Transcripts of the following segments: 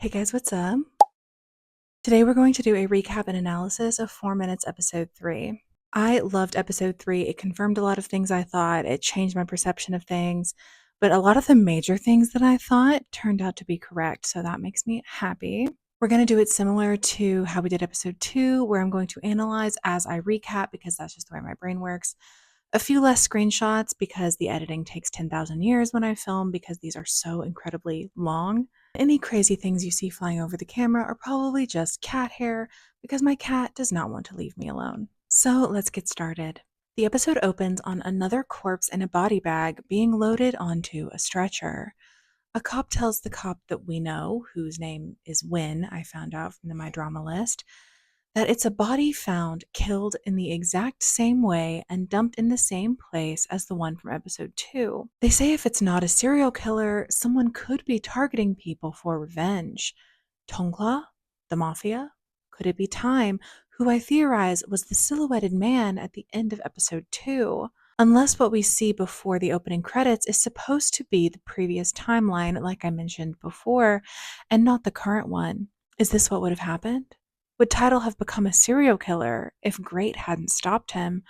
Hey guys, what's up? Today we're going to do a recap and analysis of 4 Minutes episode 3. I loved episode 3. It confirmed a lot of things I thought, it changed my perception of things, but a lot of the major things that I thought turned out to be correct, so that makes me happy. We're going to do it similar to how we did episode 2, where I'm going to analyze as I recap because that's just the way my brain works. A few less screenshots because the editing takes 10,000 years when I film because these are so incredibly long. Any crazy things you see flying over the camera are probably just cat hair because my cat does not want to leave me alone. So let's get started. The episode opens on another corpse in a body bag being loaded onto a stretcher. A cop tells the cop that we know, whose name is Win, I found out from the My Drama list, that it's a body found killed in the exact same way and dumped in the same place as the one from episode 2. They say if it's not a serial killer, someone could be targeting people for revenge. Tongla? The mafia? Could it be Time, who I theorize was the silhouetted man at the end of episode 2? Unless what we see before the opening credits is supposed to be the previous timeline, like I mentioned before, and not the current one. Is this what would have happened? Would Tidal have become a serial killer if Great hadn't stopped him?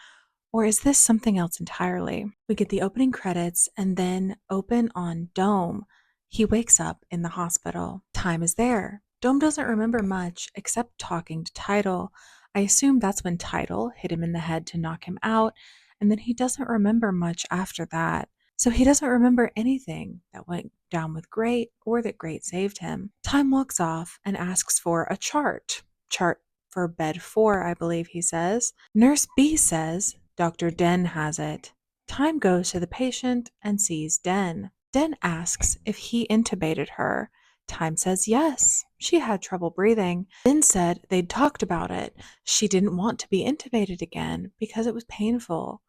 Or is this something else entirely? We get the opening credits and then open on Dome. He wakes up in the hospital. Time is there. Dome doesn't remember much except talking to Tidal. I assume that's when Tidal hit him in the head to knock him out, and then he doesn't remember much after that. So he doesn't remember anything that went down with Great or that Great saved him. Time walks off and asks for a chart. Chart for bed 4, I believe he says. Nurse B says Dr. Den has it. Time goes to the patient and sees Den. Den asks if he intubated her. Time says yes. She had trouble breathing. Den said they'd talked about it. She didn't want to be intubated again because it was painful.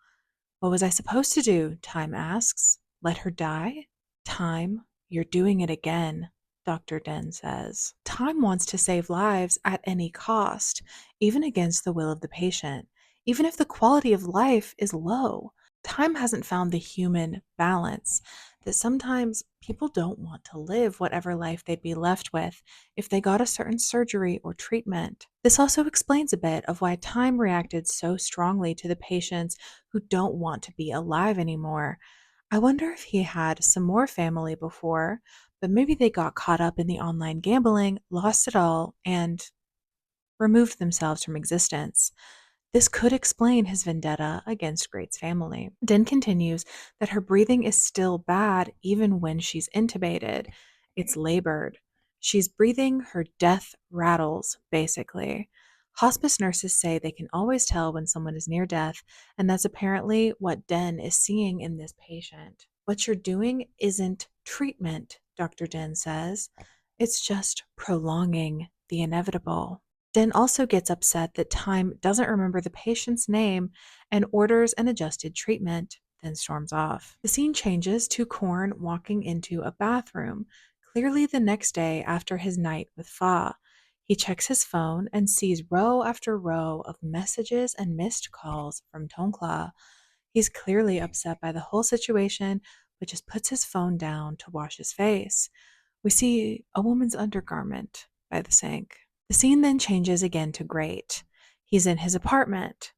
What was I supposed to do? Time asks. Let her die? Time, you're doing it again, Dr. Den says. Time wants to save lives at any cost, even against the will of the patient, even if the quality of life is low. Time hasn't found the human balance that sometimes people don't want to live whatever life they'd be left with if they got a certain surgery or treatment. This also explains a bit of why Time reacted so strongly to the patients who don't want to be alive anymore. I wonder if he had some more family before, but maybe they got caught up in the online gambling, lost it all, and removed themselves from existence. This could explain his vendetta against Great's family. Den continues that her breathing is still bad even when she's intubated. It's labored. She's breathing her death rattles, basically. Hospice nurses say they can always tell when someone is near death, and that's apparently what Den is seeing in this patient. What you're doing isn't treatment, Dr. Den says. It's just prolonging the inevitable. Den also gets upset that Time doesn't remember the patient's name and orders an adjusted treatment, then storms off. The scene changes to Korn walking into a bathroom, clearly the next day after his night with Fa. He checks his phone and sees row after row of messages and missed calls from Tonkla. He's clearly upset by the whole situation, but just puts his phone down to wash his face. We see a woman's undergarment by the sink. The scene then changes again to Great. He's in his apartment.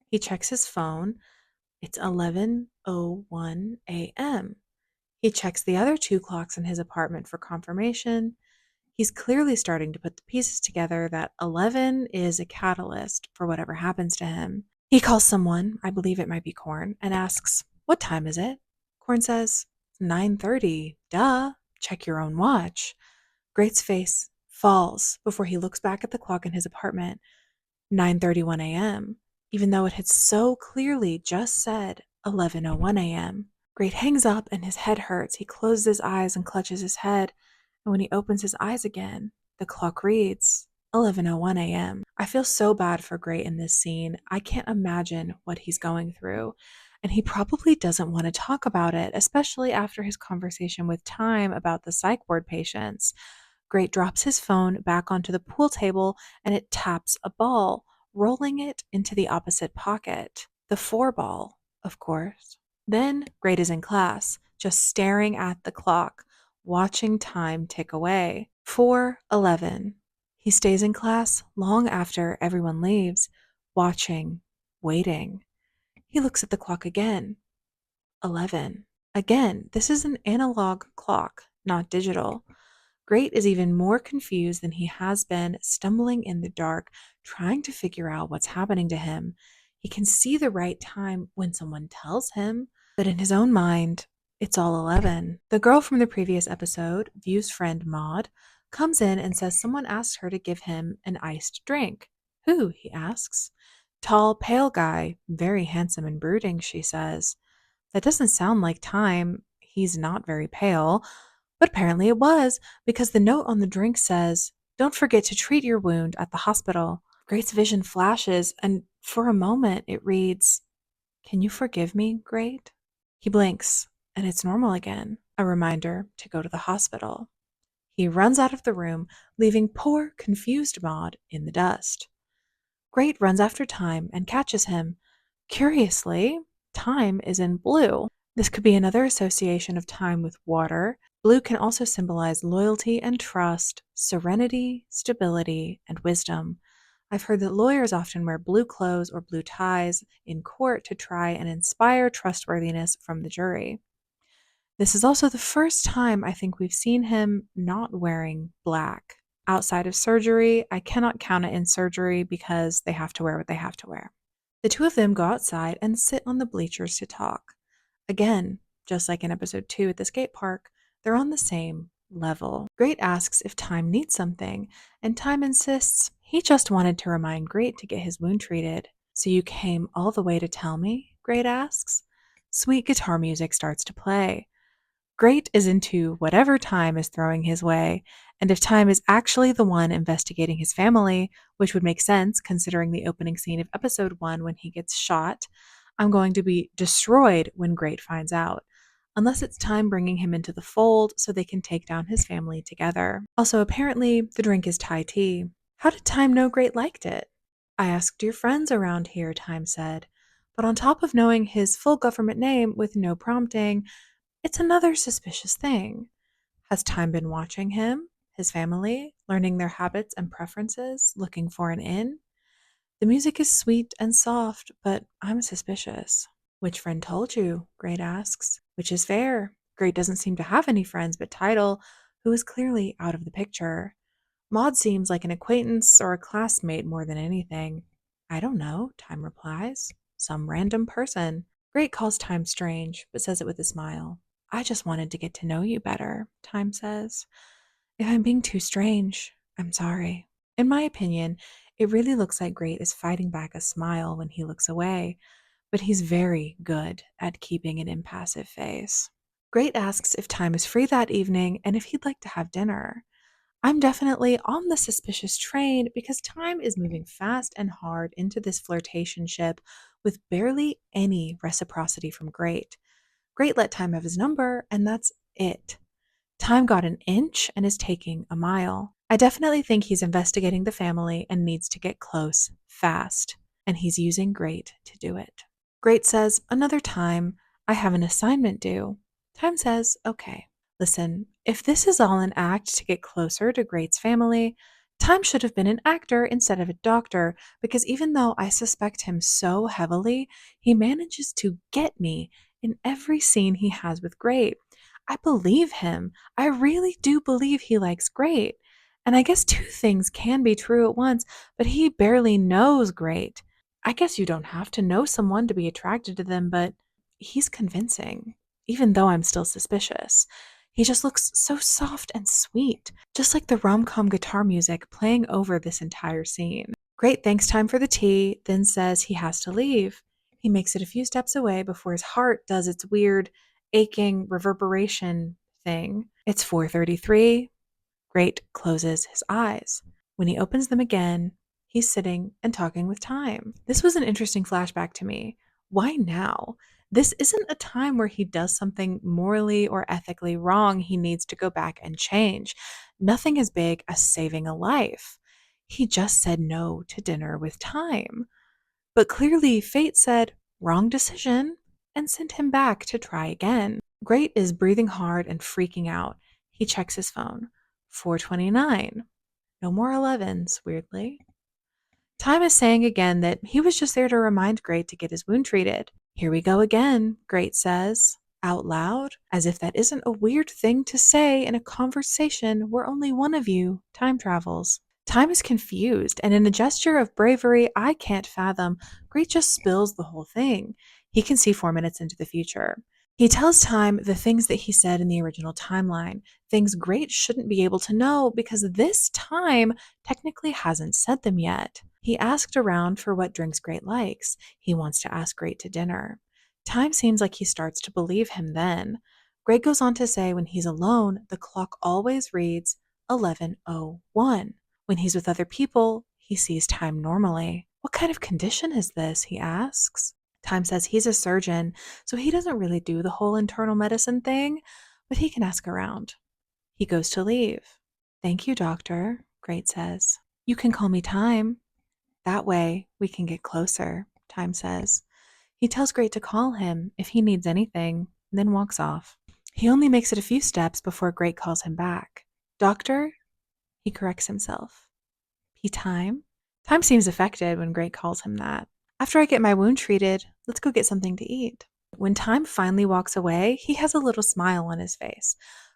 He checks his phone. It's 11:01 a.m. He checks the other two clocks in his apartment for confirmation. He's clearly starting to put the pieces together that 11 is a catalyst for whatever happens to him. He calls someone, I believe it might be Korn, and asks, "What time is it?" Korn says, "9:30. Duh. Check your own watch." Great's face falls before he looks back at the clock in his apartment. 9:31 a.m., even though it had so clearly just said 11:01 a.m. Great hangs up and his head hurts. He closes his eyes and clutches his head, and when he opens his eyes again, the clock reads 11:01 a.m. I feel so bad for Great in this scene. I can't imagine what he's going through, and he probably doesn't want to talk about it, especially after his conversation with Time about the psych ward patients. Great drops his phone back onto the pool table and it taps a ball, rolling it into the opposite pocket. The 4 ball, of course. Then Great is in class, just staring at the clock, watching time tick away. 4:11. He stays in class long after everyone leaves, watching, waiting. He looks at the clock again. 11. Again, this is an analog clock, not digital. Great is even more confused than he has been, stumbling in the dark, trying to figure out what's happening to him. He can see the right time when someone tells him, but in his own mind, it's all 11. The girl from the previous episode, View's friend Maud, comes in and says someone asked her to give him an iced drink. Who? He asks. Tall, pale guy, very handsome and brooding, she says. That doesn't sound like Time. He's not very pale. But apparently it was, because the note on the drink says, "Don't forget to treat your wound at the hospital." Great's vision flashes, and for a moment it reads, "Can you forgive me, Great?" He blinks, and it's normal again, a reminder to go to the hospital. He runs out of the room, leaving poor, confused Maud in the dust. Great runs after Time and catches him. Curiously, Time is in blue. This could be another association of time with water. Blue can also symbolize loyalty and trust, serenity, stability, and wisdom. I've heard that lawyers often wear blue clothes or blue ties in court to try and inspire trustworthiness from the jury. This is also the first time I think we've seen him not wearing black. Outside of surgery, I cannot count it in surgery because they have to wear what they have to wear. The two of them go outside and sit on the bleachers to talk. Again, just like in episode 2 at the skate park, they're on the same level. Great asks if Time needs something, and Time insists he just wanted to remind Great to get his wound treated. So you came all the way to tell me? Great asks. Sweet guitar music starts to play. Great is into whatever Time is throwing his way, and if Time is actually the one investigating his family, which would make sense considering the opening scene of episode 1 when he gets shot, I'm going to be destroyed when Great finds out. Unless it's Time bringing him into the fold so they can take down his family together. Also, apparently, the drink is Thai tea. How did Time know Great liked it? I asked your friends around here, Time said. But on top of knowing his full government name with no prompting, it's another suspicious thing. Has Time been watching him, his family, learning their habits and preferences, looking for an in? The music is sweet and soft, but I'm suspicious. Which friend told you? Great asks. Which is fair. Great doesn't seem to have any friends but Tidal, who is clearly out of the picture. Maud seems like an acquaintance or a classmate more than anything. I don't know, Time replies. Some random person. Great calls Time strange, but says it with a smile. I just wanted to get to know you better, Time says. If I'm being too strange, I'm sorry. In my opinion, it really looks like Great is fighting back a smile when he looks away, but he's very good at keeping an impassive face. Great asks if Time is free that evening and if he'd like to have dinner. I'm definitely on the suspicious train because Time is moving fast and hard into this flirtationship with barely any reciprocity from Great. Great let Time have his number, and that's it. Time got an inch and is taking a mile. I definitely think he's investigating the family and needs to get close fast, and he's using Great to do it. Great says, another time, I have an assignment due. Time says, okay. Listen, if this is all an act to get closer to Great's family, Time should have been an actor instead of a doctor, because even though I suspect him so heavily, he manages to get me in every scene he has with Great. I believe him. I really do believe he likes Great. And I guess two things can be true at once, but he barely knows Great. I guess you don't have to know someone to be attracted to them, but he's convincing, even though I'm still suspicious. He just looks so soft and sweet, just like the rom-com guitar music playing over this entire scene. Great thanks Time for the tea, then says he has to leave. He makes it a few steps away before his heart does its weird, aching reverberation thing. It's 4:33. Great closes his eyes. When he opens them again, he's sitting and talking with Time. This was an interesting flashback to me. Why now? This isn't a time where he does something morally or ethically wrong he needs to go back and change. Nothing as big as saving a life. He just said no to dinner with Time. But clearly fate said, wrong decision, and sent him back to try again. Great is breathing hard and freaking out. He checks his phone. 4:29. No more 11s, weirdly. Time is saying again that he was just there to remind Great to get his wound treated. Here we go again, Great says, out loud, as if that isn't a weird thing to say in a conversation where only one of you time travels. Time is confused, and in a gesture of bravery I can't fathom, Great just spills the whole thing. He can see 4 minutes into the future. He tells Time the things that he said in the original timeline, things Great shouldn't be able to know because this time technically hasn't said them yet. He asked around for what drinks Great likes. He wants to ask Great to dinner. Time seems like he starts to believe him then. Great goes on to say when he's alone, the clock always reads 11:01. When he's with other people, he sees time normally. What kind of condition is this? He asks. Time says he's a surgeon, so he doesn't really do the whole internal medicine thing, but he can ask around. He goes to leave. Thank you, doctor, Great says. You can call me Time. That way, we can get closer, Time says. He tells Great to call him if he needs anything, then walks off. He only makes it a few steps before Great calls him back. Doctor? He corrects himself. P Time? Time seems affected when Great calls him that. After I get my wound treated, let's go get something to eat. When Time finally walks away, he has a little smile on his face.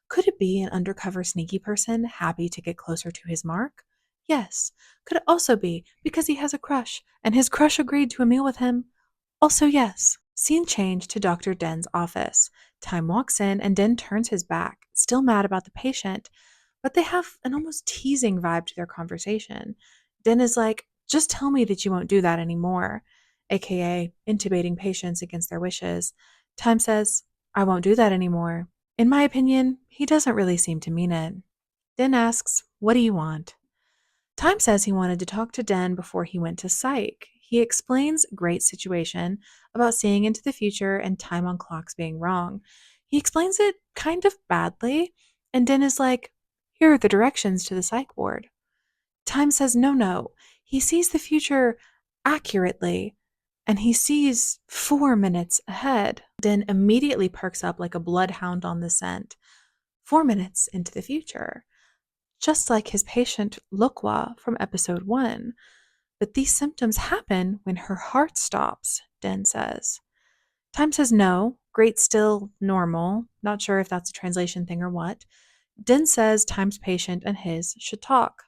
Could it be an undercover sneaky person happy to get closer to his mark? Yes. Could it also be because he has a crush, and his crush agreed to a meal with him? Also yes. Scene change to Dr. Den's office. Time walks in and Den turns his back, still mad about the patient, but they have an almost teasing vibe to their conversation. Den is like, just tell me that you won't do that anymore, aka intubating patients against their wishes. Time says, I won't do that anymore. In my opinion, he doesn't really seem to mean it. Den asks, what do you want? Time says he wanted to talk to Den before he went to psych. He explains Great's situation about seeing into the future and time on clocks being wrong. He explains it kind of badly, and Den is like, here are the directions to the psych ward. Time says no. He sees the future accurately, and he sees 4 minutes ahead. Den immediately perks up like a bloodhound on the scent. 4 minutes into the future. Just like his patient Lokwa from episode 1. But these symptoms happen when her heart stops, Den says. Time says no, Great's still normal, not sure if that's a translation thing or what. Den says Time's patient and his should talk.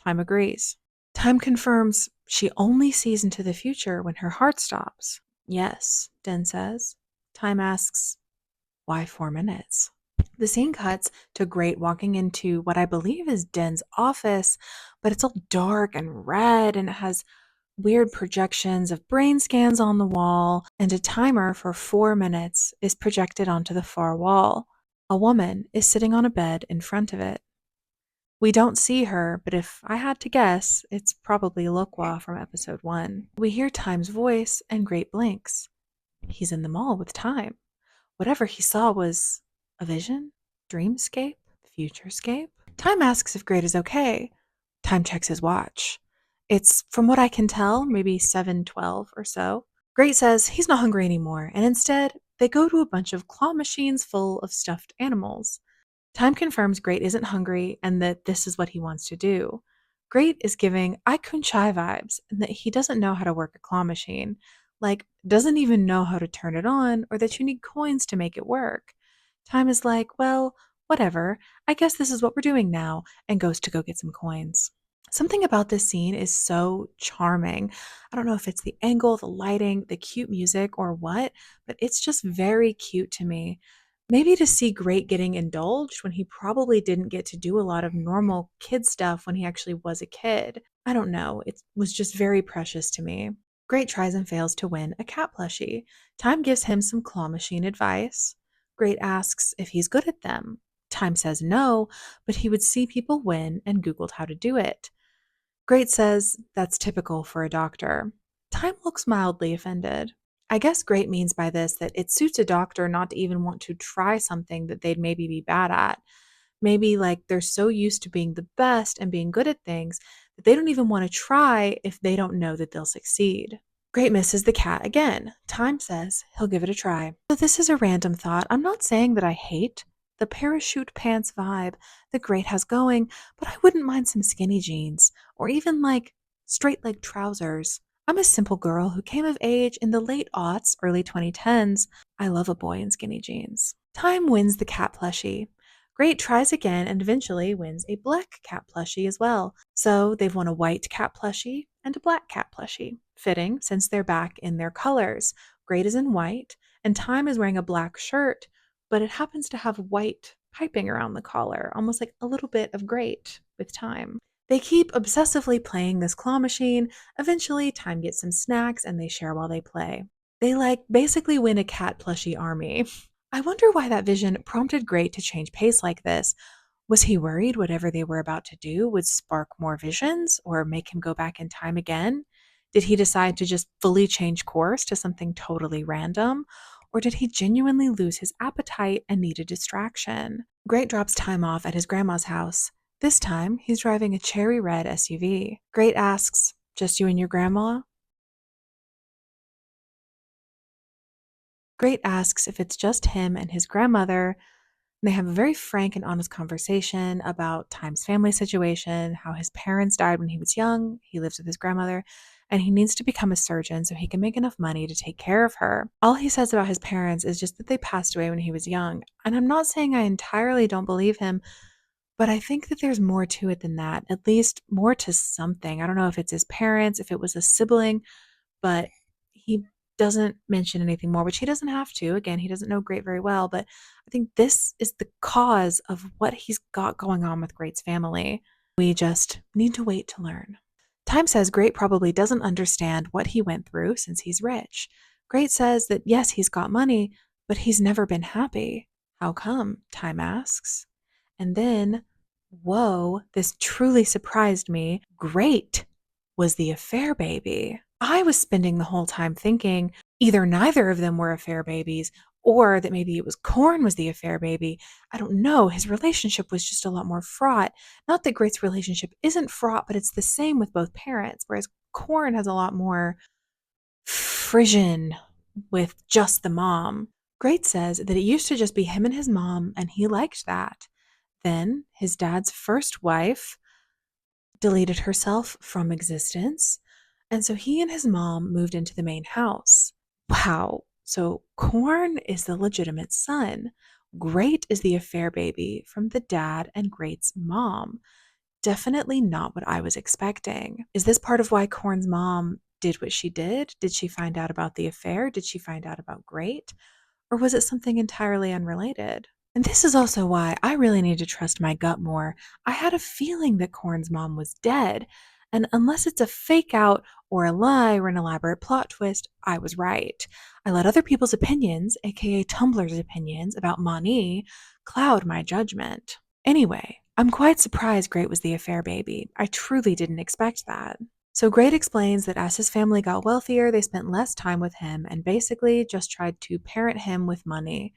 Time agrees. Time confirms she only sees into the future when her heart stops. Yes, Den says. Time asks, why 4 minutes? The scene cuts to Great walking into what I believe is Den's office, but it's all dark and red and it has weird projections of brain scans on the wall, and a timer for 4 minutes is projected onto the far wall. A woman is sitting on a bed in front of it. We don't see her, but if I had to guess, it's probably Lokwa from episode 1. We hear Time's voice and Great blinks. He's in the mall with Time. Whatever he saw was a vision? Dreamscape? Futurescape? Time asks if Great is okay. Time checks his watch. It's, from what I can tell, maybe 7:12 or so. Great says he's not hungry anymore, and instead, they go to a bunch of claw machines full of stuffed animals. Time confirms Great isn't hungry and that this is what he wants to do. Great is giving I Kun Chai vibes and that he doesn't know how to work a claw machine. Like, doesn't even know how to turn it on or that you need coins to make it work. Time is like, well, whatever, I guess this is what we're doing now, and goes to go get some coins. Something about this scene is so charming. I don't know if it's the angle, the lighting, the cute music, or what, but it's just very cute to me. Maybe to see Great getting indulged when he probably didn't get to do a lot of normal kid stuff when he actually was a kid. I don't know, it was just very precious to me. Great tries and fails to win a cat plushie. Time gives him some claw machine advice. Great asks if he's good at them. Time says no, but he would see people win and Googled how to do it. Great says that's typical for a doctor. Time looks mildly offended. I guess Great means by this that it suits a doctor not to even want to try something that they'd maybe be bad at. Maybe like they're so used to being the best and being good at things that they don't even want to try if they don't know that they'll succeed. Great misses the cat again. Time says he'll give it a try. So this is a random thought. I'm not saying that I hate the parachute pants vibe that Great has going, but I wouldn't mind some skinny jeans or even like straight leg trousers. I'm a simple girl who came of age in the late aughts, early 2010s. I love a boy in skinny jeans. Time wins the cat plushie. Great tries again and eventually wins a black cat plushie as well. So they've won a white cat plushie and a black cat plushie. Fitting since they're back in their colors. Great is in white, and Time is wearing a black shirt, but it happens to have white piping around the collar, almost like a little bit of Great with Time. They keep obsessively playing this claw machine. Eventually, Time gets some snacks and they share while they play. They basically win a cat plushie army. I wonder why that vision prompted Great to change pace like this. Was he worried whatever they were about to do would spark more visions or make him go back in time again? Did he decide to just fully change course to something totally random? Or did he genuinely lose his appetite and need a distraction? Great drops Time off at his grandma's house. This time, he's driving a cherry red SUV. Great asks, "Just you and your grandma?" Great asks if it's just him and his grandmother. They have a very frank and honest conversation about Time's family situation, how his parents died when he was young, he lives with his grandmother, and he needs to become a surgeon so he can make enough money to take care of her. All he says about his parents is just that they passed away when he was young. And I'm not saying I entirely don't believe him, but I think that there's more to it than that, at least more to something. I don't know if it's his parents, if it was a sibling, but he doesn't mention anything more, which he doesn't have to. Again, he doesn't know Great very well, but I think this is the cause of what he's got going on with Great's family. We just need to wait to learn. Time says Great probably doesn't understand what he went through since he's rich. Great says that yes, he's got money, but he's never been happy. How come? Time asks. And then, whoa, this truly surprised me. Great was the affair baby. I was spending the whole time thinking either neither of them were affair babies or that maybe it was Corn was the affair baby. I don't know. His relationship was just a lot more fraught. Not that Great's relationship isn't fraught, but it's the same with both parents, whereas Corn has a lot more frisson with just the mom. Great says that it used to just be him and his mom, and he liked that. Then his dad's first wife deleted herself from existence, and so he and his mom moved into the main house. Wow. So Corn is the legitimate son. Great is the affair baby from the dad and Great's mom. Definitely not what I was expecting. Is this part of why Corn's mom did what she did? Did she find out about the affair? Did she find out about Great? Or was it something entirely unrelated? And this is also why I really need to trust my gut more. I had a feeling that Corn's mom was dead, and unless it's a fake out or a lie or an elaborate plot twist, I was right. I let other people's opinions, aka Tumblr's opinions, about Mani cloud my judgment. Anyway, I'm quite surprised Great was the affair baby. I truly didn't expect that. So Great explains that as his family got wealthier, they spent less time with him and basically just tried to parent him with money.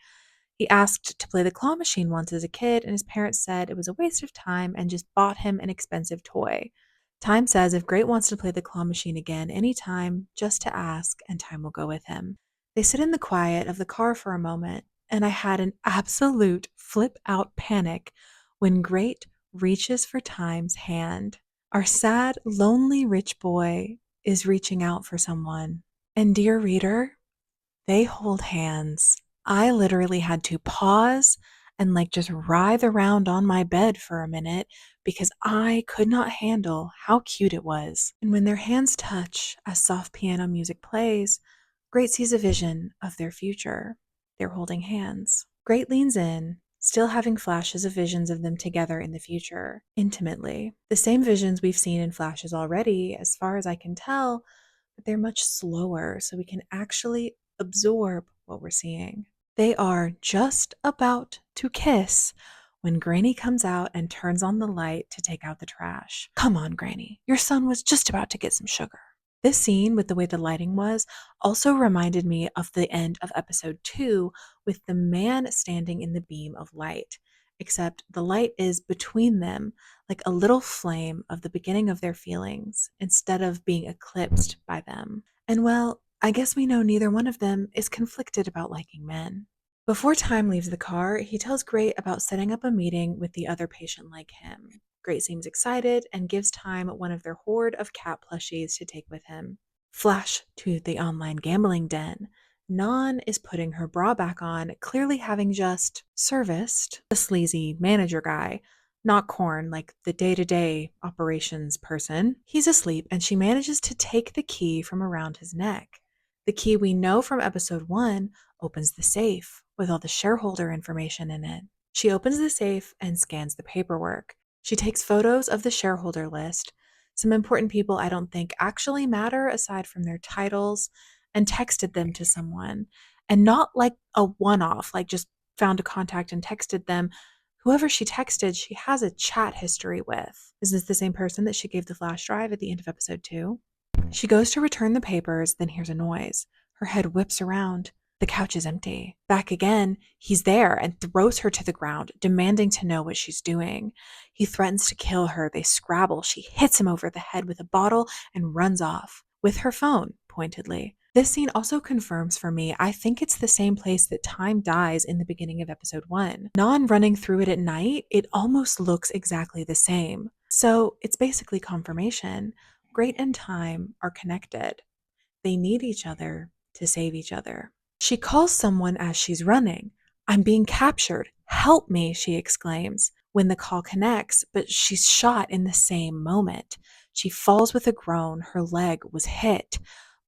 He asked to play the claw machine once as a kid, and his parents said it was a waste of time and just bought him an expensive toy. Time says if Great wants to play the claw machine again anytime, just to ask, and Time will go with him. They sit in the quiet of the car for a moment, and I had an absolute flip out panic when Great reaches for Time's hand. Our sad, lonely rich boy is reaching out for someone. And dear reader, they hold hands. I literally had to pause and just writhe around on my bed for a minute because I could not handle how cute it was. And when their hands touch as soft piano music plays, Great sees a vision of their future. They're holding hands. Great leans in, still having flashes of visions of them together in the future, intimately. The same visions we've seen in flashes already, as far as I can tell, but they're much slower, so we can actually absorb what we're seeing. They are just about to kiss when Granny comes out and turns on the light to take out the trash. Come on, Granny, your son was just about to get some sugar. This scene, with the way the lighting was, also reminded me of the end of episode 2 with the man standing in the beam of light, except the light is between them, like a little flame of the beginning of their feelings, instead of being eclipsed by them. And well, I guess we know neither one of them is conflicted about liking men. Before Time leaves the car, he tells Great about setting up a meeting with the other patient like him. Great seems excited and gives Time one of their hoard of cat plushies to take with him. Flash to the online gambling den. Non is putting her bra back on, clearly having just serviced the sleazy manager guy, not Corn, like the day to day operations person. He's asleep, and she manages to take the key from around his neck. The key we know from episode 1 opens the safe with all the shareholder information in it. She opens the safe and scans the paperwork. She takes photos of the shareholder list, some important people I don't think actually matter aside from their titles, and texted them to someone. And not like a one off, like just found a contact and texted them. Whoever she texted, she has a chat history with. Is this the same person that she gave the flash drive at the end of episode 2? She goes to return the papers, then hears a noise. Her head whips around. The couch is empty. Back again, he's there and throws her to the ground, demanding to know what she's doing. He threatens to kill her. They scrabble. She hits him over the head with a bottle and runs off, with her phone, pointedly. This scene also confirms for me, I think it's the same place that Time dies in the beginning of episode 1. Non running through it at night, it almost looks exactly the same. So it's basically confirmation. Great and Time are connected. They need each other to save each other. She calls someone as she's running. I'm being captured. Help me, she exclaims. When the call connects, but she's shot in the same moment. She falls with a groan. Her leg was hit.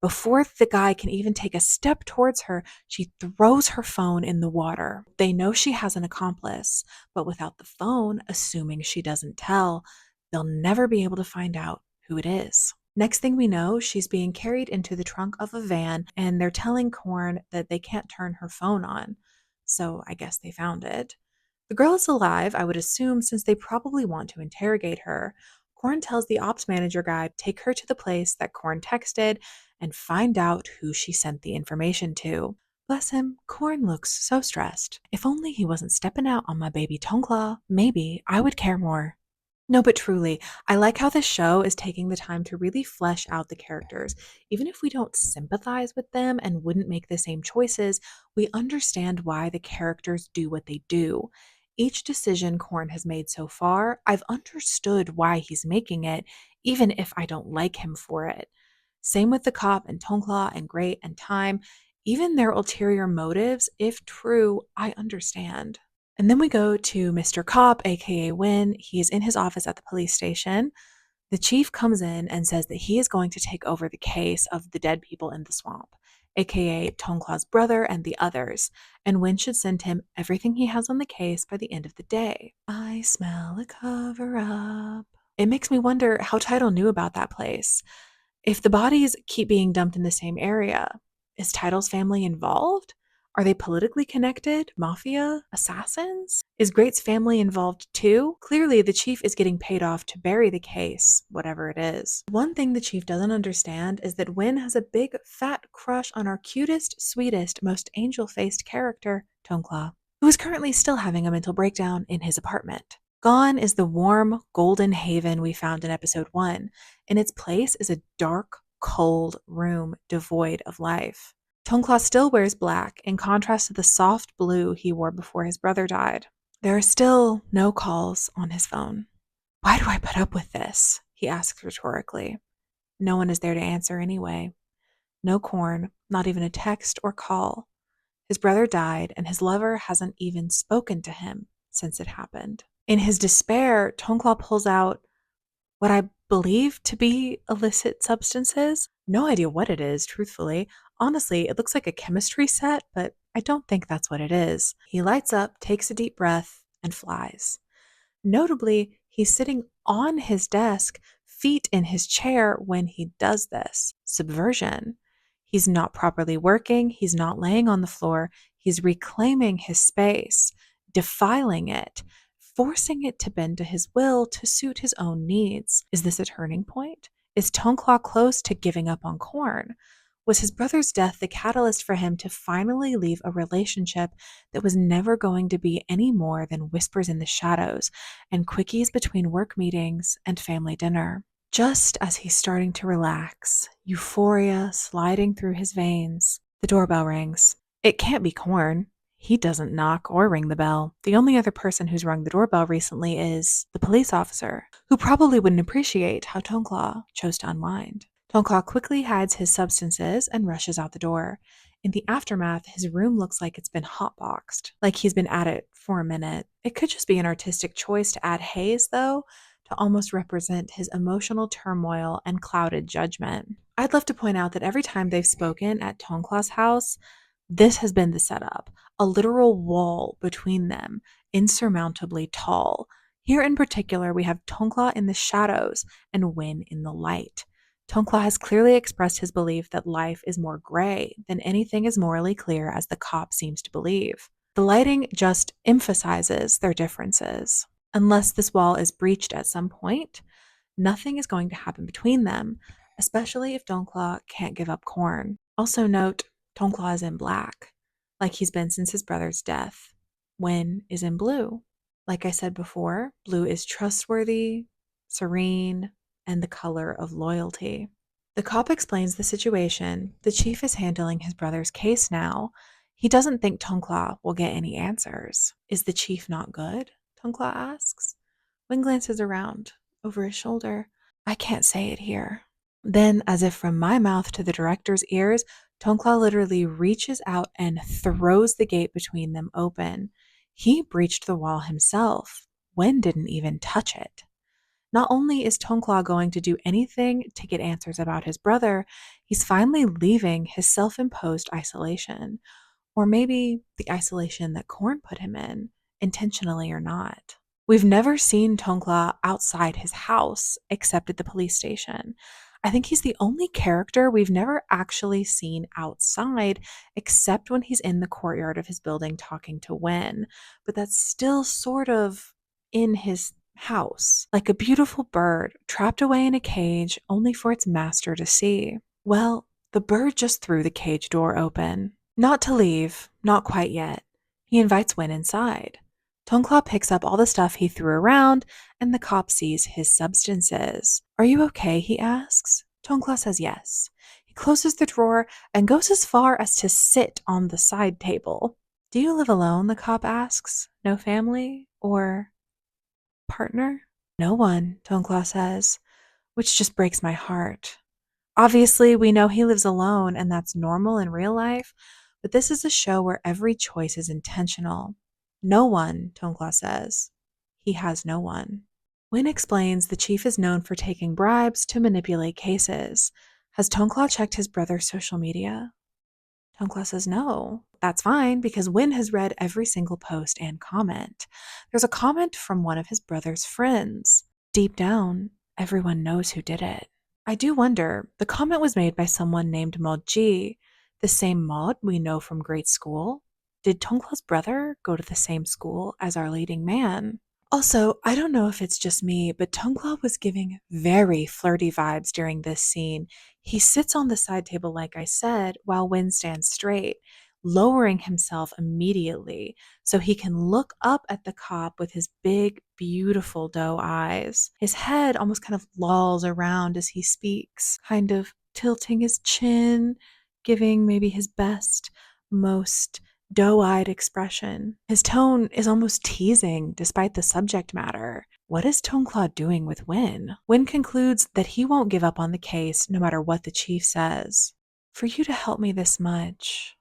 Before the guy can even take a step towards her, she throws her phone in the water. They know she has an accomplice, but without the phone, assuming she doesn't tell, they'll never be able to find out who it is. Next thing we know, she's being carried into the trunk of a van, and they're telling Corn that they can't turn her phone on. So I guess they found it. The girl is alive, I would assume, since they probably want to interrogate her. Corn tells the ops manager guy to take her to the place that Corn texted and find out who she sent the information to. Bless him, Corn looks so stressed. If only he wasn't stepping out on my baby Tonklaw, maybe I would care more. No, but truly, I like how this show is taking the time to really flesh out the characters. Even if we don't sympathize with them and wouldn't make the same choices, we understand why the characters do what they do. Each decision Korn has made so far, I've understood why he's making it, even if I don't like him for it. Same with the cop and Tonklaw and Great and Time. Even their ulterior motives, if true, I understand. And then we go to Mr. Cop, aka Win. He is in his office at the police station. The chief comes in and says that he is going to take over the case of the dead people in the swamp, aka Tonklaw's brother and the others, and Win should send him everything he has on the case by the end of the day. I smell a cover up. It makes me wonder how Tidal knew about that place. If the bodies keep being dumped in the same area, is Title's family involved? Are they politically connected? Mafia? Assassins? Is Great's family involved too? Clearly, the chief is getting paid off to bury the case, whatever it is. One thing the chief doesn't understand is that Win has a big fat crush on our cutest, sweetest, most angel-faced character, Tonklaw, who is currently still having a mental breakdown in his apartment. Gone is the warm, golden haven we found in episode 1. In its place is a dark, cold room devoid of life. Tonklaw still wears black, in contrast to the soft blue he wore before his brother died. There are still no calls on his phone. Why do I put up with this? He asks rhetorically. No one is there to answer anyway. No Corn, not even a text or call. His brother died, and his lover hasn't even spoken to him since it happened. In his despair, Tonklaw pulls out what I believe to be illicit substances. No idea what it is, truthfully. Honestly, it looks like a chemistry set, but I don't think that's what it is. He lights up, takes a deep breath, and flies. Notably, he's sitting on his desk, feet in his chair when he does this. Subversion. He's not properly working, he's not laying on the floor, he's reclaiming his space, defiling it, forcing it to bend to his will to suit his own needs. Is this a turning point? Is Tonklaw close to giving up on Corn? Was his brother's death the catalyst for him to finally leave a relationship that was never going to be any more than whispers in the shadows and quickies between work meetings and family dinner? Just as he's starting to relax, euphoria sliding through his veins, the doorbell rings. It can't be Corn. He doesn't knock or ring the bell. The only other person who's rung the doorbell recently is the police officer, who probably wouldn't appreciate how Toneclaw chose to unwind. Toneclaw quickly hides his substances and rushes out the door. In the aftermath, his room looks like it's been hotboxed, like he's been at it for a minute. It could just be an artistic choice to add haze, though, to almost represent his emotional turmoil and clouded judgment. I'd love to point out that every time they've spoken at Toneclaw's house, this has been the setup, a literal wall between them, insurmountably tall. Here in particular, we have Toneclaw in the shadows and Win in the light. Toneclaw has clearly expressed his belief that life is more gray than anything is morally clear, as the cop seems to believe. The lighting just emphasizes their differences. Unless this wall is breached at some point, nothing is going to happen between them, especially if Toneclaw can't give up corn. Also note, Toneclaw is in black, like he's been since his brother's death. Win is in blue. Like I said before, blue is trustworthy, serene, and the color of loyalty. The cop explains the situation. The chief is handling his brother's case now. He doesn't think Toneclaw will get any answers. Is the chief not good? Toneclaw asks. Win glances around, over his shoulder. I can't say it here. Then, as if from my mouth to the director's ears, Toneclaw literally reaches out and throws the gate between them open. He breached the wall himself. Win didn't even touch it. Not only is Toneclaw going to do anything to get answers about his brother, he's finally leaving his self-imposed isolation. Or maybe the isolation that Korn put him in, intentionally or not. We've never seen Toneclaw outside his house except at the police station. I think he's the only character we've never actually seen outside except when he's in the courtyard of his building talking to Wen. But that's still sort of in his house, like a beautiful bird trapped away in a cage only for its master to see. Well, the bird just threw the cage door open. Not to leave, not quite yet. He invites Wen inside. Toneclaw picks up all the stuff he threw around, and the cop sees his substances. Are you okay? He asks. Toneclaw says yes. He closes the drawer and goes as far as to sit on the side table. Do you live alone? The cop asks. No family? Or partner? No one, Toneclaw says, which just breaks my heart. Obviously, we know he lives alone, and that's normal in real life, but this is a show where every choice is intentional. No one, Toneclaw says. He has no one. Wynn explains the chief is known for taking bribes to manipulate cases. Has Toneclaw checked his brother's social media? Toneclaw says no. That's fine, because Wynn has read every single post and comment. There's a comment from one of his brother's friends. Deep down, everyone knows who did it. I do wonder, the comment was made by someone named Maud G, the same Maud we know from grade school. Did Toneclaw's brother go to the same school as our leading man? Also, I don't know if it's just me, but Toneclaw was giving very flirty vibes during this scene. He sits on the side table, like I said, while Wynn stands straight, lowering himself immediately so he can look up at the cop with his big, beautiful doe eyes. His head almost kind of lolls around as he speaks, kind of tilting his chin, giving maybe his best, most doe-eyed expression. His tone is almost teasing despite the subject matter. What is Toneclaw doing with Wynn? Wynn concludes that he won't give up on the case no matter what the chief says. For you to help me this much,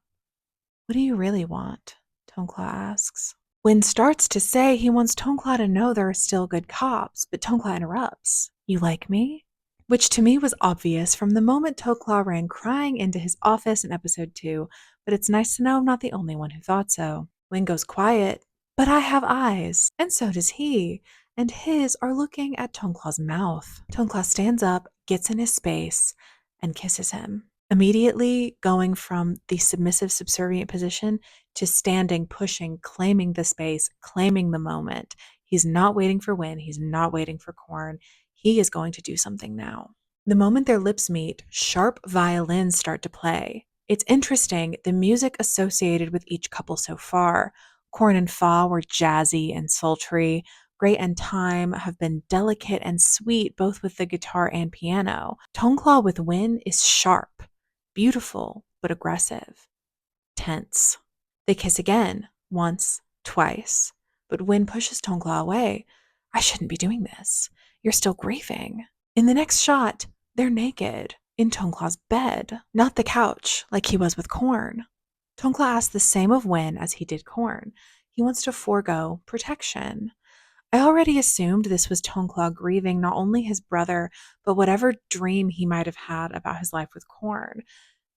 what do you really want? Toneclaw asks. Wynn starts to say he wants Toneclaw to know there are still good cops, but Toneclaw interrupts. You like me? Which to me was obvious from the moment Toneclaw ran crying into his office in episode 2, but it's nice to know I'm not the only one who thought so. Wynn goes quiet, but I have eyes, and so does he, and his are looking at Toneclaw's mouth. Toneclaw stands up, gets in his space, and kisses him. Immediately going from the submissive, subservient position to standing, pushing, claiming the space, claiming the moment. He's not waiting for Wynn. He's not waiting for Korn. He is going to do something now. The moment their lips meet, sharp violins start to play. It's interesting, the music associated with each couple so far. Korn and Fa were jazzy and sultry. Great and Time have been delicate and sweet, both with the guitar and piano. Toneclaw with Wynn is sharp, beautiful, but aggressive, tense. They kiss again, once, twice. But Win pushes Tongclaw away. I shouldn't be doing this. You're still grieving. In the next shot, they're naked, in Tongclaw's bed, not the couch, like he was with Corn. Tongclaw asks the same of Win as he did Corn. He wants to forego protection. I already assumed this was Tongclaw grieving not only his brother, but whatever dream he might have had about his life with Corn.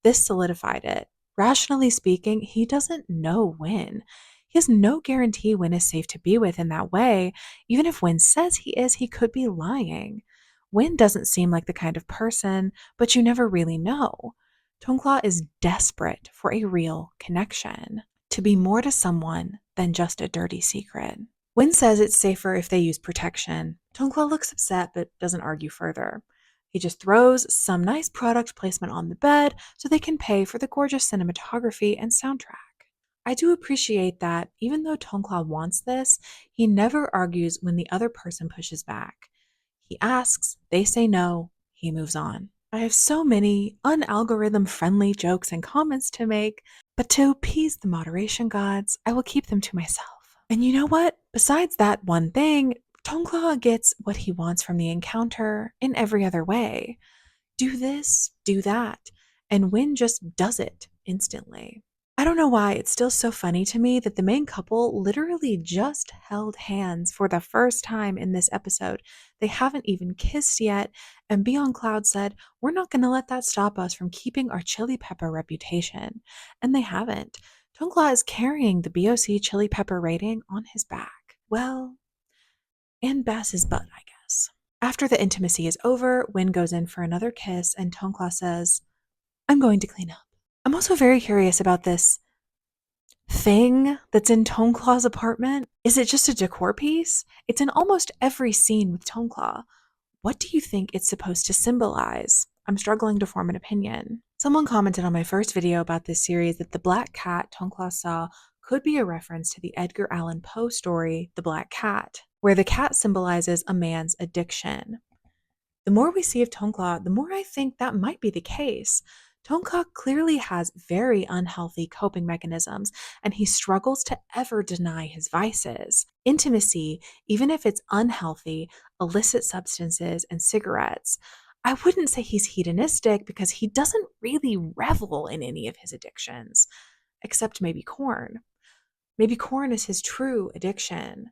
This solidified it. Rationally speaking, he doesn't know Win. He has no guarantee Win is safe to be with in that way. Even if Win says he is, he could be lying. Win doesn't seem like the kind of person, but you never really know. Tongclaw is desperate for a real connection, to be more to someone than just a dirty secret. Win says it's safer if they use protection. Tongclaw looks upset but doesn't argue further. He just throws some nice product placement on the bed so they can pay for the gorgeous cinematography and soundtrack. I do appreciate that even though Tongclaw wants this, he never argues when the other person pushes back. He asks, they say no, he moves on. I have so many unalgorithm friendly jokes and comments to make, but to appease the moderation gods, I will keep them to myself. And you know what? Besides that one thing, Tongclaw gets what he wants from the encounter in every other way. Do this, do that, and Win just does it instantly. I don't know why it's still so funny to me that the main couple literally just held hands for the first time in this episode. They haven't even kissed yet, and Beyond Cloud said, we're not going to let that stop us from keeping our chili pepper reputation. And they haven't. Tongclaw is carrying the BOC chili pepper rating on his back. Well, and Bass's butt, I guess. After the intimacy is over, Win goes in for another kiss, and Tongclaw says, I'm going to clean up. I'm also very curious about this thing that's in Tongclaw's apartment. Is it just a decor piece? It's in almost every scene with Tongclaw. What do you think it's supposed to symbolize? I'm struggling to form an opinion. Someone commented on my first video about this series that the black cat Tongclaw saw could be a reference to the Edgar Allan Poe story, The Black Cat, where the cat symbolizes a man's addiction. The more we see of Tongclaw, the more I think that might be the case. Tongclaw clearly has very unhealthy coping mechanisms, and he struggles to ever deny his vices. Intimacy, even if it's unhealthy, illicit substances, and cigarettes. I wouldn't say he's hedonistic because he doesn't really revel in any of his addictions, except maybe corn. Maybe corn is his true addiction,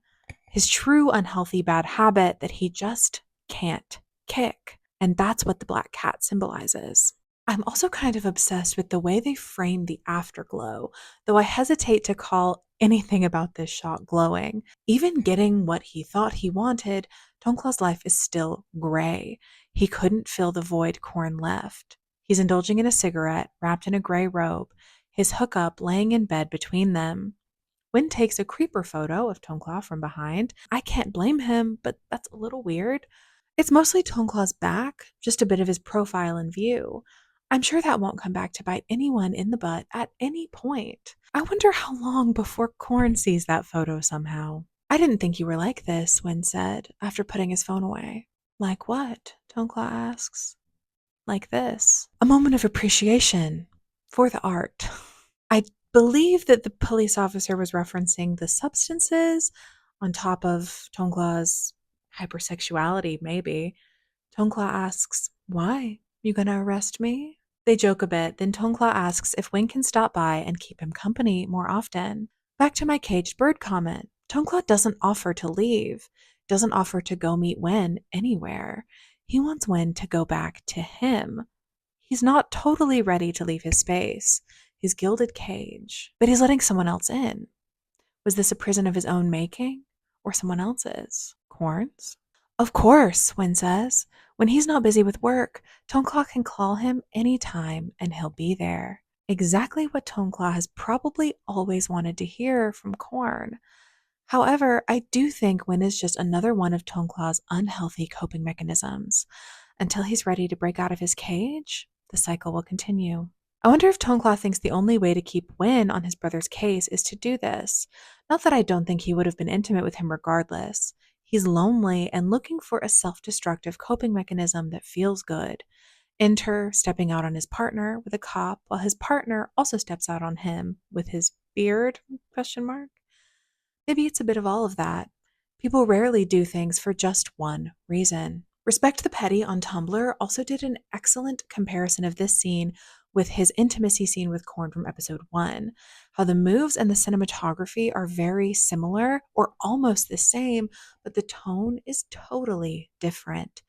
his true unhealthy bad habit that he just can't kick. And that's what the black cat symbolizes. I'm also kind of obsessed with the way they frame the afterglow, though I hesitate to call anything about this shot glowing. Even getting what he thought he wanted, Tongclaw's life is still gray. He couldn't fill the void Corn left. He's indulging in a cigarette, wrapped in a gray robe, his hookup laying in bed between them. Win takes a creeper photo of Tongclaw from behind. I can't blame him, but that's a little weird. It's mostly Tongclaw's back, just a bit of his profile in view. I'm sure that won't come back to bite anyone in the butt at any point. I wonder how long before Corn sees that photo somehow. I didn't think you were like this, Win said, after putting his phone away. Like what? Tongclaw asks. Like this. A moment of appreciation for the art. I believe that the police officer was referencing the substances on top of Tongclaw's hypersexuality, maybe. Tongclaw asks, why? You gonna arrest me? They joke a bit, then Tongclaw asks if Win can stop by and keep him company more often. Back to my caged bird comment. Tongclaw doesn't offer to leave, doesn't offer to go meet Win anywhere. He wants Win to go back to him. He's not totally ready to leave his space, his gilded cage, but he's letting someone else in. Was this a prison of his own making? Or someone else's? Corn's? Of course, Win says. When he's not busy with work, Tongclaw can call him anytime and he'll be there. Exactly what Tongclaw has probably always wanted to hear from Corn. However, I do think Win is just another one of Tongclaw's unhealthy coping mechanisms. Until he's ready to break out of his cage, the cycle will continue. I wonder if Tongclaw thinks the only way to keep Win on his brother's case is to do this. Not that I don't think he would have been intimate with him regardless. He's lonely and looking for a self-destructive coping mechanism that feels good. Enter stepping out on his partner with a cop, while his partner also steps out on him with his feared? Question mark. Maybe it's a bit of all of that. People rarely do things for just one reason. Respect the Petty on Tumblr also did an excellent comparison of this scene with his intimacy scene with Korn from episode 1. How the moves and the cinematography are very similar or almost the same, but the tone is totally different.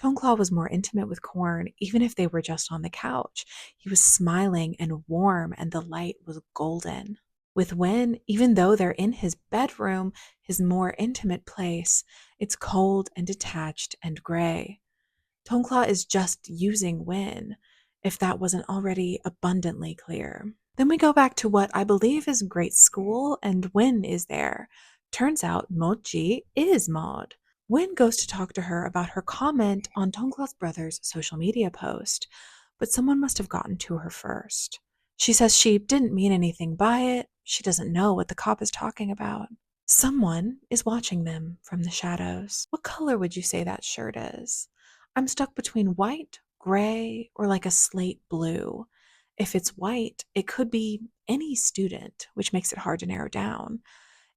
Toneclaw was more intimate with Korn, even if they were just on the couch. He was smiling and warm, and the light was golden. With Win, even though they're in his bedroom, his more intimate place, it's cold and detached and gray. Toneclaw is just using Win, if that wasn't already abundantly clear. Then we go back to what I believe is grade school, and Win is there. Turns out Mochi is Maud. Win goes to talk to her about her comment on Toneclaw's brother's social media post, but someone must have gotten to her first. She says she didn't mean anything by it. She doesn't know what the cop is talking about. Someone is watching them from the shadows. What color would you say that shirt is? I'm stuck between white, gray, or like a slate blue. If it's white, it could be any student, which makes it hard to narrow down.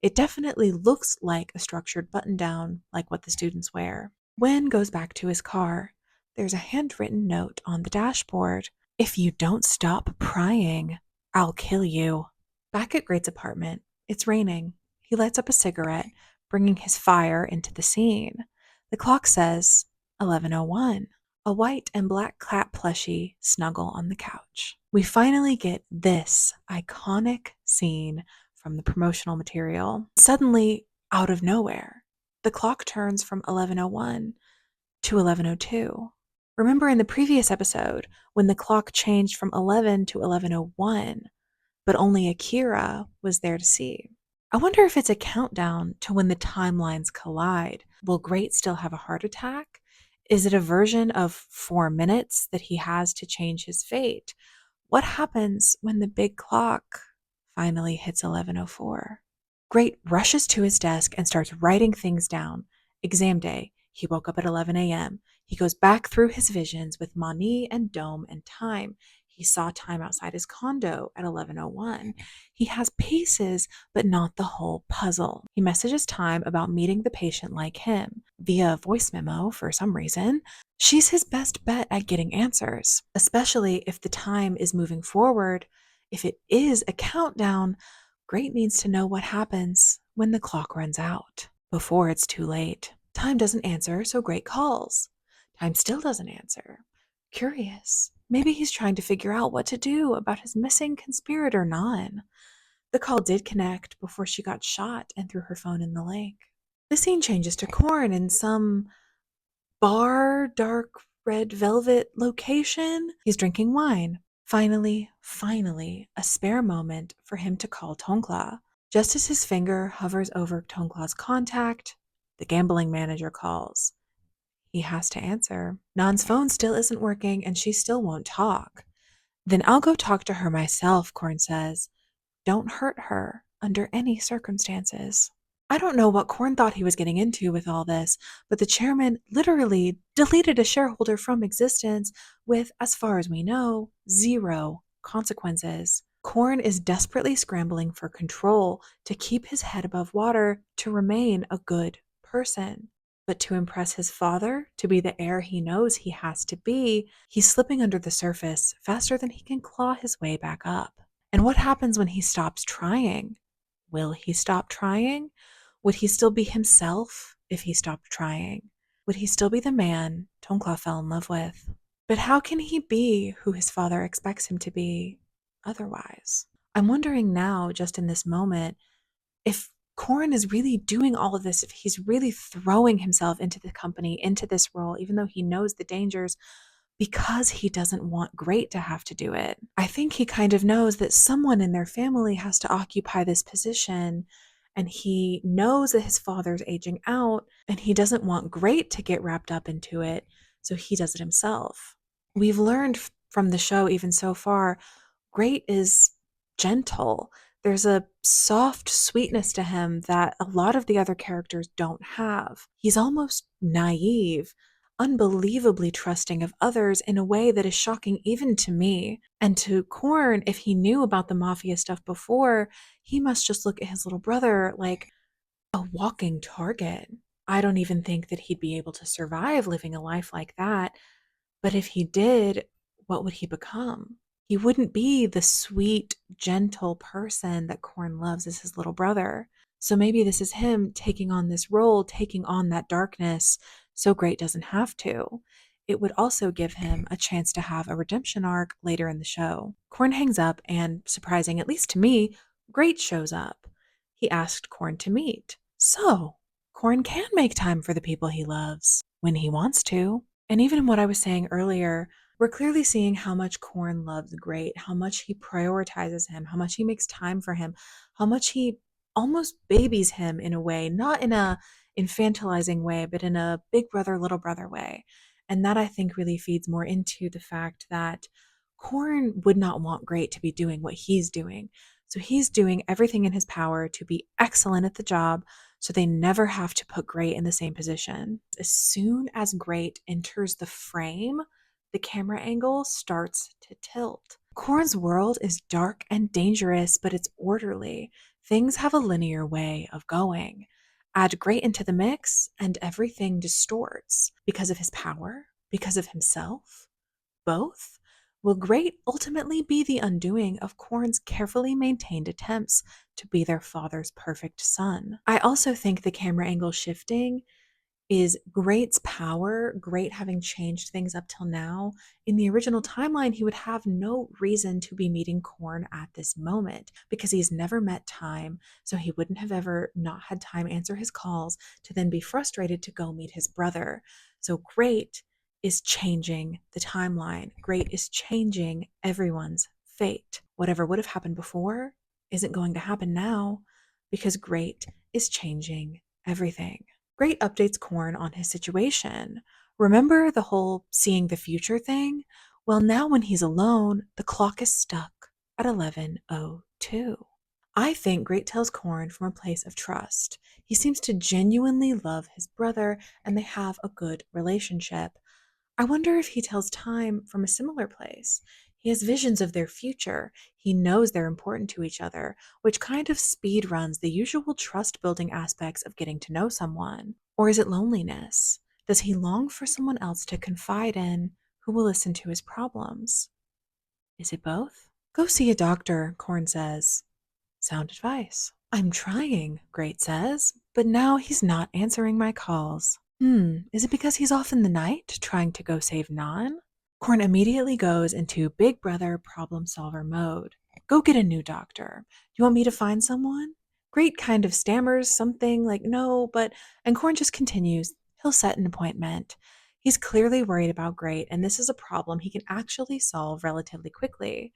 It definitely looks like a structured button down, like what the students wear. Wen goes back to his car. There's a handwritten note on the dashboard. If you don't stop prying, I'll kill you. Back at Great's apartment, it's raining. He lights up a cigarette, bringing his fire into the scene. The clock says 11:01. A white and black cat plushie snuggle on the couch. We finally get this iconic scene from the promotional material. Suddenly, out of nowhere, the clock turns from 11:01 to 11:02. Remember in the previous episode when the clock changed from 11 to 11:01, but only Akira was there to see. I wonder if it's a countdown to when the timelines collide. Will Great still have a heart attack? Is it a version of 4 minutes that he has to change his fate? What happens when the big clock finally hits 11:04? Great rushes to his desk and starts writing things down. Exam day. He woke up at 11 a.m. He goes back through his visions with Mani and Dome and time. He saw time outside his condo at 11:01. He has pieces, but not the whole puzzle. He messages Time about meeting the patient like him via voice memo for some reason. She's his best bet at getting answers, especially if the time is moving forward. If it is a countdown, Great needs to know what happens when the clock runs out, before it's too late. Time doesn't answer, so Great calls. Time still doesn't answer. Curious. Maybe he's trying to figure out what to do about his missing conspirator Nan. The call did connect before she got shot and threw her phone in the lake. The scene changes to Korn in some bar, dark red velvet location. He's drinking wine. Finally, a spare moment for him to call Toneclaw. Just as his finger hovers over Toneclaw's contact, the gambling manager calls. He has to answer. Nan's phone still isn't working and she still won't talk. Then I'll go talk to her myself, Korn says. Don't hurt her under any circumstances. I don't know what Korn thought he was getting into with all this, but the chairman literally deleted a shareholder from existence with, as far as we know, 0 consequences. Korn is desperately scrambling for control to keep his head above water, to remain a good person. But to impress his father, to be the heir he knows he has to be, he's slipping under the surface faster than he can claw his way back up. And what happens when he stops trying? Will he stop trying? Would he still be himself if he stopped trying? Would he still be the man Toneclaw fell in love with? But how can he be who his father expects him to be otherwise? I'm wondering now, just in this moment, if Korn is really doing all of this, if he's really throwing himself into the company, into this role, even though he knows the dangers, because he doesn't want Great to have to do it. I think he kind of knows that someone in their family has to occupy this position, and he knows that his father's aging out, and he doesn't want Great to get wrapped up into it, so he does it himself. We've learned from the show, even so far, Great is gentle. There's a soft sweetness to him that a lot of the other characters don't have. He's almost naive. unbelievably trusting of others in a way that is shocking even to me. And to Korn, if he knew about the mafia stuff before, he must just look at his little brother like a walking target. I don't even think that he'd be able to survive living a life like that. But if he did, what would he become? He wouldn't be the sweet, gentle person that Korn loves as his little brother. So maybe this is him taking on this role, taking on that darkness, so Great doesn't have to. It would also give him a chance to have a redemption arc later in the show. Korn hangs up, and surprising, at least to me, Great shows up. He asked Korn to meet. So, Korn can make time for the people he loves when he wants to. And even in what I was saying earlier, we're clearly seeing how much Korn loves Great, how much he prioritizes him, how much he makes time for him, how much he almost babies him in a way, not in a infantilizing way, but in a big brother, little brother way. And that I think really feeds more into the fact that Korn would not want Great to be doing what he's doing. So he's doing everything in his power to be excellent at the job so they never have to put Great in the same position. As soon as Great enters the frame, the camera angle starts to tilt. Korn's world is dark and dangerous, but it's orderly. Things have a linear way of going. Add Great into the mix, and everything distorts because of his power, because of himself, both. Will Great ultimately be the undoing of Korn's carefully maintained attempts to be their father's perfect son? I also think the camera angle shifting is Great's power, Great having changed things up till now. In the original timeline, he would have no reason to be meeting Korn at this moment because he's never met Time, so he wouldn't have ever not had Time answer his calls to then be frustrated to go meet his brother. So Great is changing the timeline. Great is changing everyone's fate. Whatever would have happened before isn't going to happen now because Great is changing everything. Great updates Korn on his situation. Remember the whole seeing the future thing? Well, now when he's alone, the clock is stuck at 11:02. I think Great tells Korn from a place of trust. He seems to genuinely love his brother and they have a good relationship. I wonder if he tells Time from a similar place. He has visions of their future. He knows they're important to each other, which kind of speed runs the usual trust building aspects of getting to know someone. Or is it loneliness? Does he long for someone else to confide in who will listen to his problems? Is it both? Go see a doctor, Korn says. Sound advice. I'm trying, Great says, but now he's not answering my calls. Is it because he's off in the night trying to go save Nan? Korn immediately goes into Big Brother problem solver mode. Go get a new doctor. Do you want me to find someone? Great kind of stammers something like no, and Korn just continues. He'll set an appointment. He's clearly worried about Great, and this is a problem he can actually solve relatively quickly.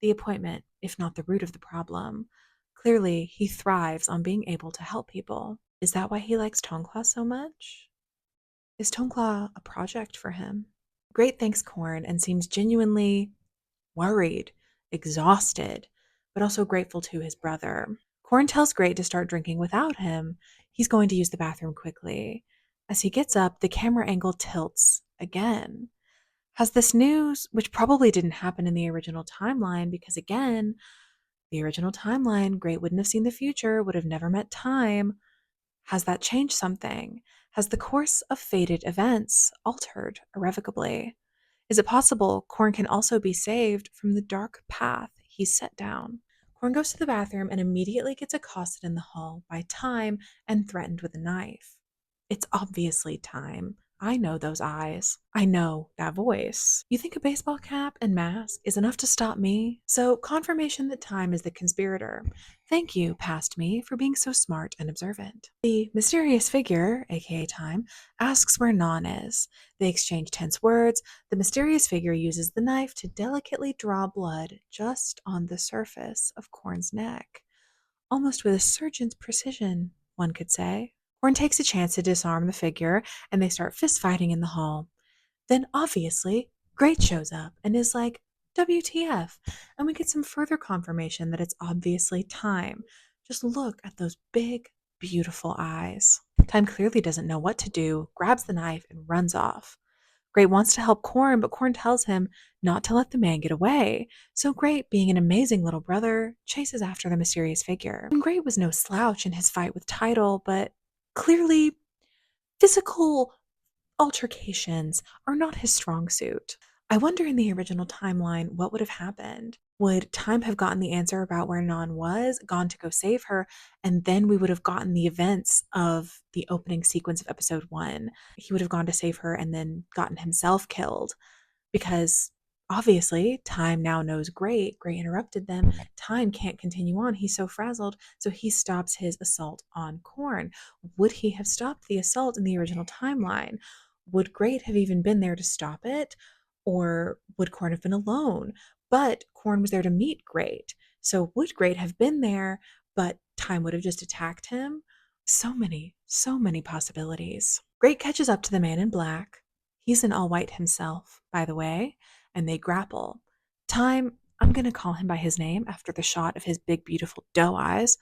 The appointment, if not the root of the problem. Clearly, he thrives on being able to help people. Is that why he likes Tongkla so much? Is Tongkla a project for him? Great thanks Korn and seems genuinely worried, exhausted, but also grateful to his brother. Korn tells Great to start drinking without him. He's going to use the bathroom quickly. As he gets up, the camera angle tilts again. Has this news, which probably didn't happen in the original timeline, because again, the original timeline, Great wouldn't have seen the future, would have never met Time. Has that changed something? Has the course of fated events altered irrevocably? Is it possible Korn can also be saved from the dark path he's set down? Korn goes to the bathroom and immediately gets accosted in the hall by Time and threatened with a knife. It's obviously Time. I know those eyes. I know that voice. You think a baseball cap and mask is enough to stop me? So, confirmation that Time is the conspirator. Thank you, past me, for being so smart and observant. The mysterious figure, aka Time, asks where Nan is. They exchange tense words. The mysterious figure uses the knife to delicately draw blood just on the surface of Korn's neck. Almost with a surgeon's precision, one could say. Korn takes a chance to disarm the figure, and they start fistfighting in the hall. Then, obviously, Great shows up and is like, WTF? And we get some further confirmation that it's obviously Time. Just look at those big, beautiful eyes. Time clearly doesn't know what to do, grabs the knife, and runs off. Great wants to help Corn, but Corn tells him not to let the man get away. So Great, being an amazing little brother, chases after the mysterious figure. And Great was no slouch in his fight with Tidal, but clearly physical altercations are not his strong suit. I wonder in the original timeline what would have happened. Would Time have gotten the answer about where Non was, gone to go save her, and then we would have gotten the events of the opening sequence of episode 1? He would have gone to save her and then gotten himself killed because obviously Time now knows Great. Great interrupted them. Time can't continue on. He's so frazzled, so he stops his assault on Corn. Would he have stopped the assault in the original timeline? Would Great have even been there to stop it? Or would Corn have been alone? But Corn was there to meet Great. So would Great have been there, but Time would have just attacked him? So many possibilities. Great catches up to the man in black. He's in all white himself, by the way, and they grapple. Time, I'm going to call him by his name after the shot of his big, beautiful doe eyes.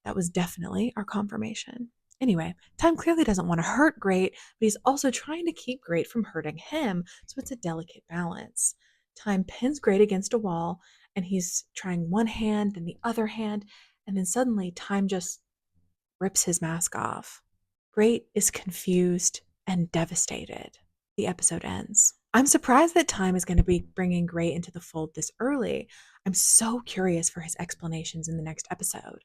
That was definitely our confirmation. Anyway, Time clearly doesn't want to hurt Great, but he's also trying to keep Great from hurting him, so it's a delicate balance. Time pins Great against a wall, and he's trying one hand, then the other hand, and then suddenly Time just rips his mask off. Great is confused and devastated. The episode ends. I'm surprised that Time is going to be bringing Great into the fold this early. I'm so curious for his explanations in the next episode.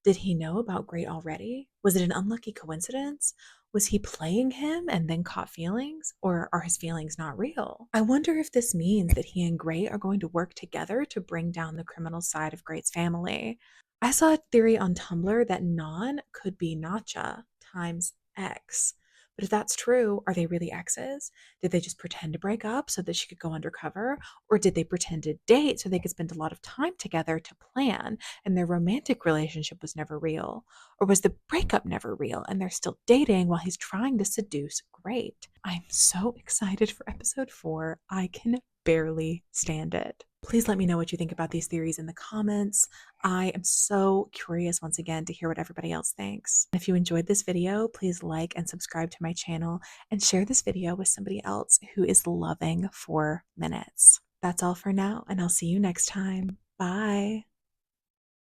Did he know about Great already? Was it an unlucky coincidence? Was he playing him and then caught feelings? Or are his feelings not real? I wonder if this means that he and Great are going to work together to bring down the criminal side of Great's family. I saw a theory on Tumblr that Non could be Nacha times X. But if that's true, are they really exes? Did they just pretend to break up so that she could go undercover? Or did they pretend to date so they could spend a lot of time together to plan and their romantic relationship was never real? Or was the breakup never real and they're still dating while he's trying to seduce Great? I'm so excited for episode 4. I can barely stand it. Please let me know what you think about these theories in the comments. I am so curious once again to hear what everybody else thinks. If you enjoyed this video, please like and subscribe to my channel and share this video with somebody else who is loving 4 minutes. That's all for now, and I'll see you next time. Bye.